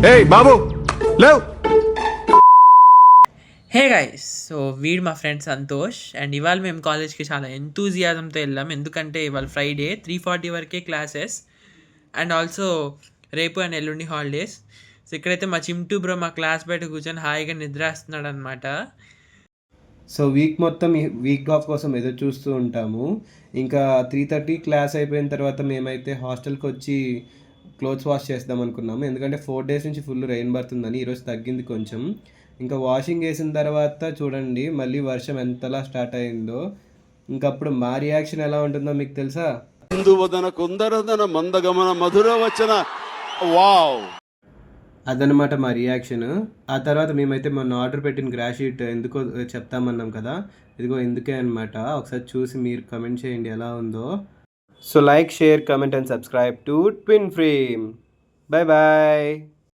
ఏయ్ బాబు లేవ్. Hey guys, so వీడు మా ఫ్రెండ్ సంతోష్ అండ్ ఇవాళ మేము కాలేజ్కి చాలా ఎంతూజియాజంతో వెళ్ళాం. ఎందుకంటే ఇవాళ ఫ్రైడే 3:40 వరకే క్లాసెస్ అండ్ ఆల్సో రేపు అండ్ ఎల్లుండి హాలిడేస్. సో ఇక్కడైతే మా చింటూ బ్రో మా క్లాస్ బయట కూర్చొని హాయిగా నిద్రేస్తున్నాడు అనమాట. సో వీక్ మొత్తం వీక్ ఆఫ్ కోసం ఎదురు చూస్తూ ఉంటాము. ఇంకా 3:30 క్లాస్ అయిపోయిన తర్వాత మేమైతే హాస్టల్కి వచ్చి క్లోత్స్ వాష్ చేద్దాం అనుకున్నాము. ఎందుకంటే 4 days నుంచి ఫుల్ రెయిన్ పడుతుందని. ఈరోజు తగ్గింది కొంచెం. ఇంకా వాషింగ్ వేసిన తర్వాత చూడండి మళ్ళీ వర్షం ఎంతలా స్టార్ట్ అయిందో. ఇంకప్పుడు మా రియాక్షన్ ఎలా ఉంటుందో మీకు తెలుసా? కుందువదన కుందరదన మందగమన మధుర వచన. వావ్, అదనమాట మా రియాక్షన్. ఆ తర్వాత మేమైతే మొన్న ఆర్డర్ పెట్టిన గ్రాస్ షీట్ ఎందుకో చెప్తామన్నాం కదా, ఇదిగో ఎందుకే అనమాట. ఒకసారి చూసి మీరు కమెంట్ చేయండి ఎలా ఉందో. So like, share, comment and subscribe to Twin Frame. Bye bye.